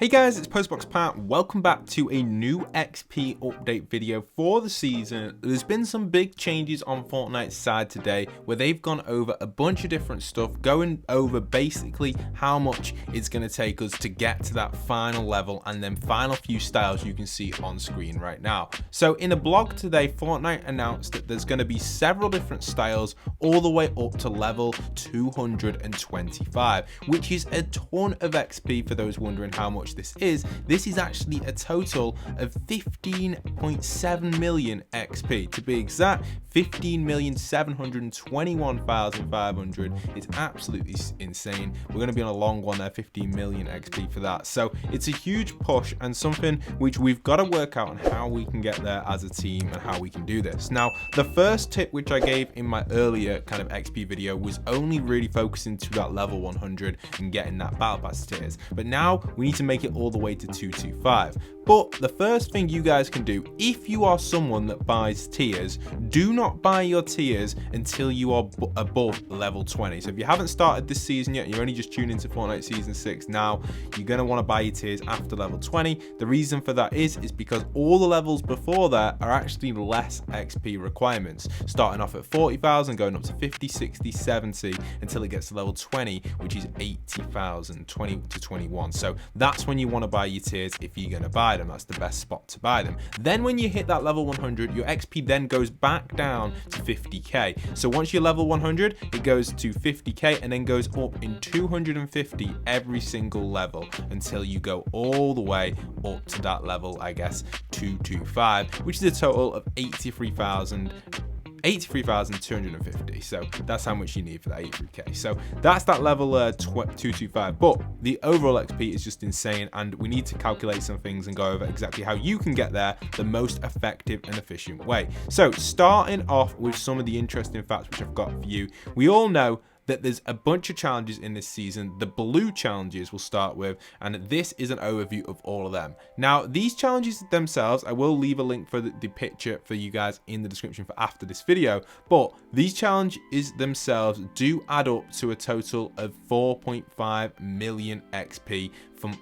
Hey guys, it's Postbox Pat. Welcome back to a new XP update video for the season. There's been some big changes on Fortnite's side today where they've gone over a bunch of different stuff, going over basically how much it's going to take us to get to that final level and then final few styles you can see on screen right now. So in a blog today, Fortnite announced that there's going to be several different styles all the way up to level 225, which is a ton of XP for those wondering how much this is. This is actually a total of 15.7 million XP. To be exact, 15,721,500. It's absolutely insane. We're going to be on a long one there, 15 million XP for that. So it's a huge push and something which we've got to work out on how we can get there as a team and how we can do this. Now, the first tip which I gave in my earlier kind of XP video was only really focusing to that level 100 and getting that battle pass tiers. But now we need to make it all the way to 225. But the first thing you guys can do, if you are someone that buys tiers, do not buy your tiers until you are above level 20. So if you haven't started this season yet, you're only just tuning into Fortnite Season 6 now, you're going to want to buy your tiers after level 20. The reason for that is because all the levels before that are actually less XP requirements, starting off at 40,000, going up to 50, 60, 70, until it gets to level 20, which is 80,000, 20 to 21. So that's when you want to buy your tiers if you're going to buy them. That's the best spot to buy them. Then when you hit that level 100, your XP then goes back down to 50k. So once you're level 100, it goes to 50k and then goes up in 250 every single level until you go all the way up to that level, I guess, 225, which is a total of 83,250. So that's how much you need for that 83k. So that's that level 225. But the overall XP is just insane, and we need to calculate some things and go over exactly how you can get there the most effective and efficient way. So starting off with some of the interesting facts which I've got for you. We all know that there's a bunch of challenges in this season. The blue challenges we'll start with, and this is an overview of all of them. Now, these challenges themselves, I will leave a link for the picture for you guys in the description for after this video, but these challenges themselves do add up to a total of 4.5 million XP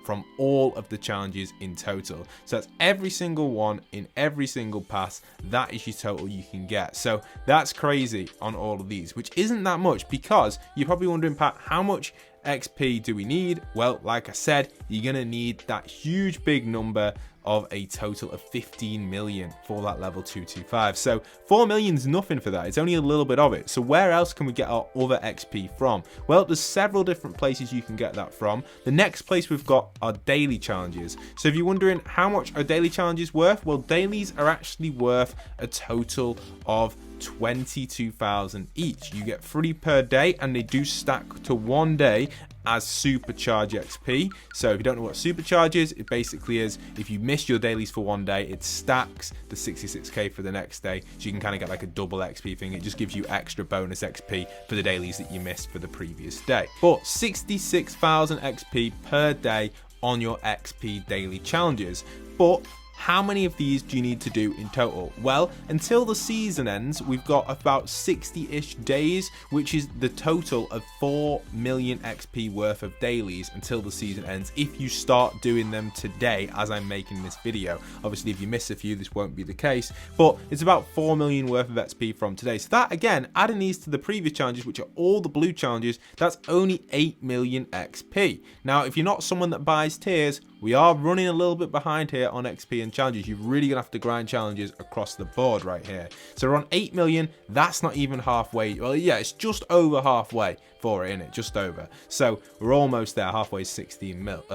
from all of the challenges in total. So that's every single one in every single pass. That is your total you can get. So that's crazy on all of these, which isn't that much, because you're probably wondering, Pat, how much XP do we need? Well, like I said, you're gonna need that huge big number of a total of 15 million for that level 225. So 4 million is nothing for that. It's only a little bit of it. So where else can we get our other XP from? Well, there's several different places you can get that from. The next place we've got are daily challenges. So if you're wondering how much are daily challenges worth, well, dailies are actually worth a total of 22,000 each. You get 3 per day, and they do stack to 1 day as supercharge XP. So if you don't know what supercharge is, it basically is if you miss your dailies for 1 day, it stacks the 66k for the next day, so you can kind of get like a double XP thing. It just gives you extra bonus XP for the dailies that you missed for the previous day. But 66,000 XP per day on your XP daily challenges. But how many of these do you need to do in total? Well, until the season ends, we've got about 60-ish days, which is the total of 4 million XP worth of dailies until the season ends, if you start doing them today as I'm making this video. Obviously, if you miss a few, this won't be the case, but it's about 4 million worth of XP from today. So that, again, adding these to the previous challenges, which are all the blue challenges, that's only 8 million XP. Now, if you're not someone that buys tiers, we are running a little bit behind here on XP and challenges. You're really gonna have to grind challenges across the board right here. So we're on 8 million. That's not even halfway. Well, yeah, it's just over halfway for it, innit? Just over. So we're almost there. Halfway is 16 mil.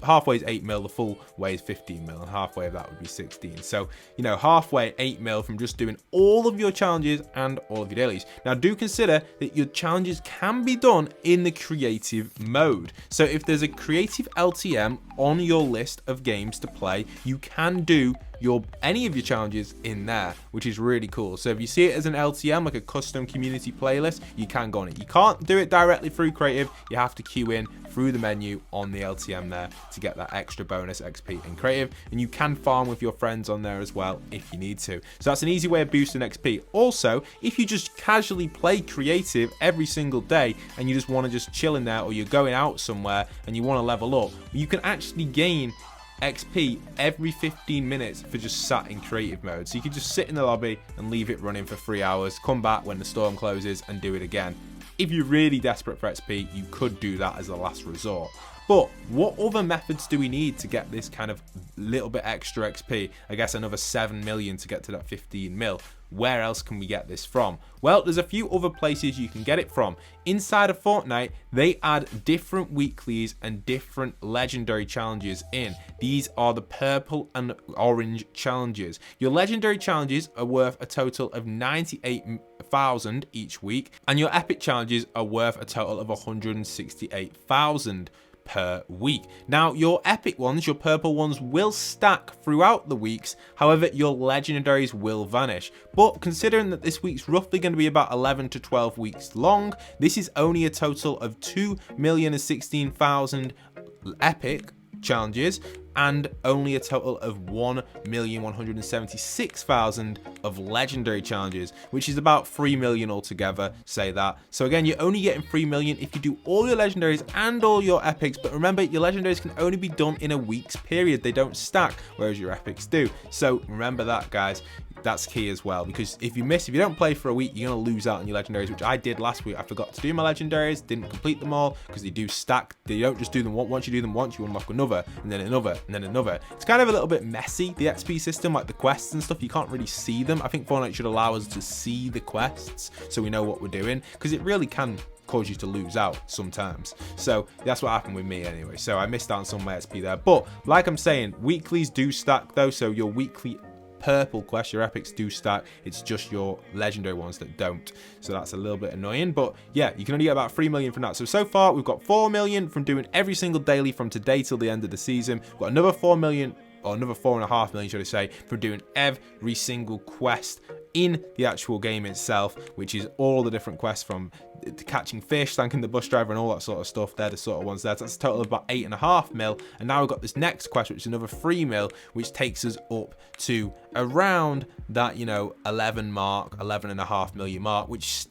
Halfway is 8 mil, the full way is 15 mil, and halfway of that would be 16. So, you know, halfway 8 mil from just doing all of your challenges and all of your dailies. Now, do consider that your challenges can be done in the creative mode. So if there's a creative LTM on your list of games to play, you can do any of your challenges in there, which is really cool. So if you see it as an LTM, like a custom community playlist, you can go on it. You can't do it directly through creative. You have to queue in through the menu on the LTM there to get that extra bonus XP in creative, and you can farm with your friends on there as well if you need to. So that's an easy way of boosting XP. Also, if you just casually play creative every single day and you just want to just chill in there, or you're going out somewhere and you want to level up, you can actually gain XP every 15 minutes for just sat in creative mode. So you can just sit in the lobby and leave it running for 3 hours, come back when the storm closes and do it again. If you're really desperate for XP, you could do that as a last resort. But what other methods do we need to get this kind of little bit extra XP? I guess another 7 million to get to that 15 mil. Where else can we get this from? Well, there's a few other places you can get it from. Inside of Fortnite, they add different weeklies and different legendary challenges in. These are the purple and orange challenges. Your legendary challenges are worth a total of 98,000 each week, and your epic challenges are worth a total of 168,000 per week. Now, your epic ones, your purple ones, will stack throughout the weeks. However, your legendaries will vanish. But considering that this week's roughly going to be about 11 to 12 weeks long, this is only a total of 2,016,000 epic challenges and only a total of 1,176,000 of legendary challenges, which is about 3 million altogether, say that. So again, you're only getting 3 million if you do all your legendaries and all your epics, but remember, your legendaries can only be done in a week's period. They don't stack, whereas your epics do. So remember that, guys. That's key as well, because if you don't play for a week, you're going to lose out on your legendaries, which I did last week. I forgot to do my legendaries, didn't complete them all, because they do stack. They don't just do them once. You do them once, you unlock another, and then another, and then another. It's kind of a little bit messy, the XP system, like the quests and stuff. You can't really see them. I think Fortnite should allow us to see the quests so we know what we're doing, because it really can cause you to lose out sometimes. So that's what happened with me anyway. So I missed out on some of my XP there. But like I'm saying, weeklies do stack though, so your weekly purple quest, your epics do stack. It's just your legendary ones that don't. So that's a little bit annoying, but yeah, you can only get about 3 million from that. So far we've got 4 million from doing every single daily from today till the end of the season. We've got another 4 million, or another 4.5 million, should I say, from doing every single quest in the actual game itself, which is all the different quests, from catching fish, thanking the bus driver, and all that sort of stuff. They're the sort of ones there. So that's a total of about 8.5 mil. And now we've got this next quest, which is another 3 mil, which takes us up to around that, 11.5 million mark, which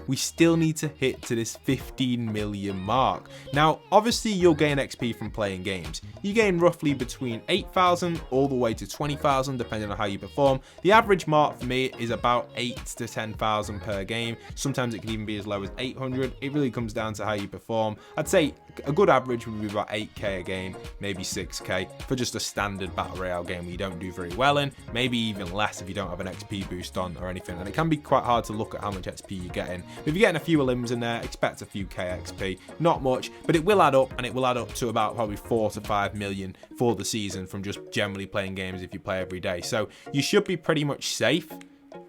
we still need to hit to this 15 million mark. Now, obviously, you'll gain XP from playing games. You gain roughly between 8,000 all the way to 20,000, depending on how you perform. The average mark for me is about 8 to 10,000 per game. Sometimes it can even be as low as 800. It really comes down to how you perform. I'd say a good average would be about 8k a game, maybe 6k for just a standard battle royale game where you don't do very well in, maybe even less if you don't have an XP boost on or anything. And it can be quite hard to look at how much XP you're getting. But if you're getting a few limbs in there, expect a few k XP. Not much, but it will add up, and it will add up to about probably 4 to 5 million for the season from just generally playing games if you play every day. So you should be pretty much safe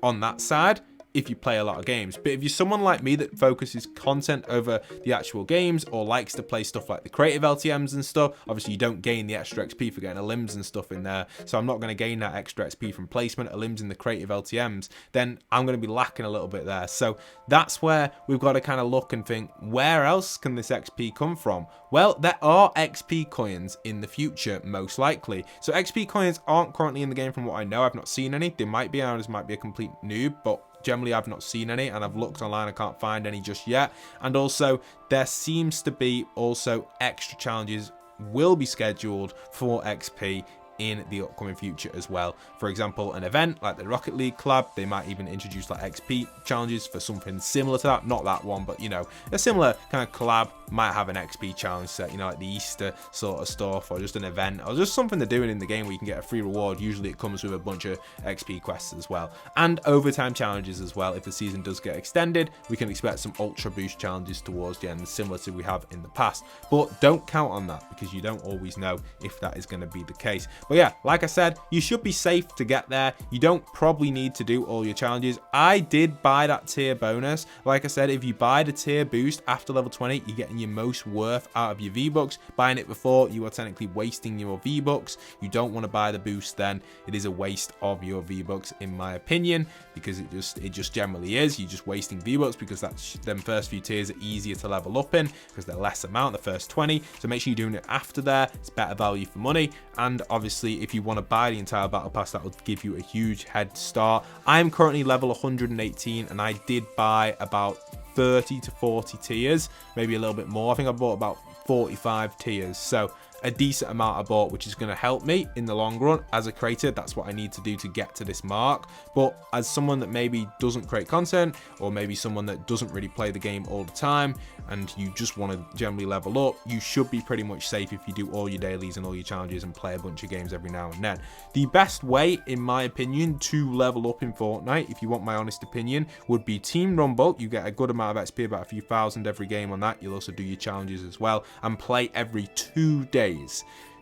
on that side if you play a lot of games. But if you're someone like me that focuses content over the actual games, or likes to play stuff like the creative LTMs and stuff, obviously you don't gain the extra XP for getting a limbs and stuff in there, so I'm not going to gain that extra XP from placement of limbs in the creative LTMs, then I'm going to be lacking a little bit there. So that's where we've got to kind of look and think, where else can this XP come from? Well, there are XP coins in the future, most likely. So XP coins aren't currently in the game from what I know. I've not seen any. They might be, I just might be a complete noob, but generally I've not seen any, and I've looked online, I can't find any just yet. And also there seems to be also extra challenges will be scheduled for XP in the upcoming future as well. For example, an event like the Rocket League collab, they might even introduce like XP challenges for something similar to that. Not that one, but a similar kind of collab might have an XP challenge set, like the Easter sort of stuff, or just an event, or just something they're doing in the game where you can get a free reward. Usually it comes with a bunch of XP quests as well, and overtime challenges as well. If the season does get extended, we can expect some ultra boost challenges towards the end, similar to we have in the past. But don't count on that, because you don't always know if that is going to be the case. But yeah, like I said, you should be safe to get there. You don't probably need to do all your challenges. I did buy that tier bonus. Like I said, if you buy the tier boost after level 20, you're getting your most worth out of your V-Bucks. Buying it before, you are technically wasting your V-Bucks. You don't want to buy the boost then. It is a waste of your V-Bucks in my opinion, because it just generally is. You're just wasting V-Bucks because them first few tiers are easier to level up in because they're less amount, the first 20. So make sure you're doing it after there. It's better value for money. And obviously, if you want to buy the entire battle pass, that will give you a huge head start. I'm currently level 118 and I did buy about 30 to 40 tiers, maybe a little bit more. I think I bought about 45 tiers. So a decent amount I bought, which is going to help me in the long run as a creator. That's what I need to do to get to this mark. But as someone that maybe doesn't create content, or maybe someone that doesn't really play the game all the time, and you just want to generally level up, you should be pretty much safe if you do all your dailies and all your challenges and play a bunch of games every now and then. The best way, in my opinion, to level up in Fortnite, if you want my honest opinion, would be Team Rumble. You get a good amount of XP, about a few thousand every game on that. You'll also do your challenges as well, and play every 2 days.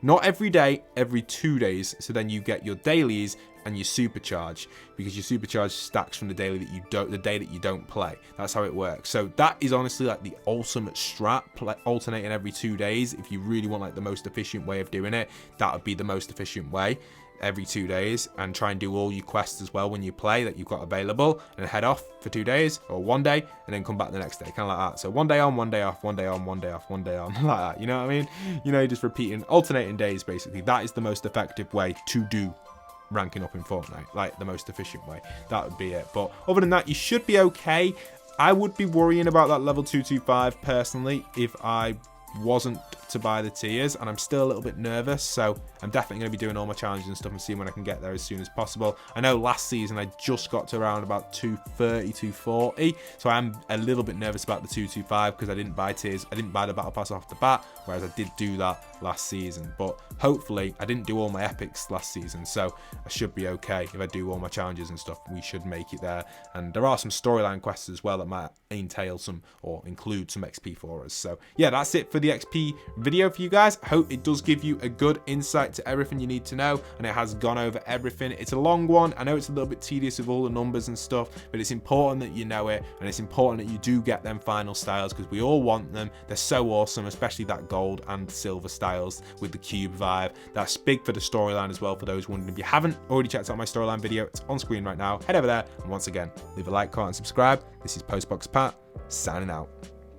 Not every day, every 2 days. So then you get your dailies and your supercharge, because your supercharge stacks from the day that you don't play. That's how it works. So that is honestly like the ultimate strat, alternating every 2 days. If you really want like the most efficient way of doing it, that would be the most efficient way. Every 2 days, and try and do all your quests as well when you play that you've got available, and head off for 2 days or 1 day and then come back the next day, kind of like that. So 1 day on, 1 day off, 1 day on, 1 day off, 1 day on, like that. You know what I mean? You know, you're just repeating, alternating days basically. That is the most effective way to do ranking up in Fortnite, like the most efficient way. That would be it. But other than that, you should be okay. I would be worrying about that level 225 personally if I wasn't to buy the tiers, and I'm still a little bit nervous, so I'm definitely going to be doing all my challenges and stuff and seeing when I can get there as soon as possible. I know last season I just got to around about 230, 240, so I'm a little bit nervous about the 225 because I didn't buy tiers. I didn't buy the battle pass off the bat, whereas I did do that last season. But hopefully I didn't do all my epics last season, so I should be okay. If I do all my challenges and stuff, we should make it there. And there are some storyline quests as well that might entail some or include some XP for us. So yeah, that's it for the XP video for you guys. I hope it does give you a good insight to everything you need to know, and it has gone over everything. It's a long one. I know it's a little bit tedious with all the numbers and stuff, but it's important that you know it, and it's important that you do get them final styles because we all want them. They're so awesome, especially that gold and silver styles with the cube vibe. That's big for the storyline as well, for those wondering. If you haven't already checked out my storyline video, it's on screen right now. Head over there, and once again, leave a like, comment, and subscribe. This is Postbox Pat, signing out.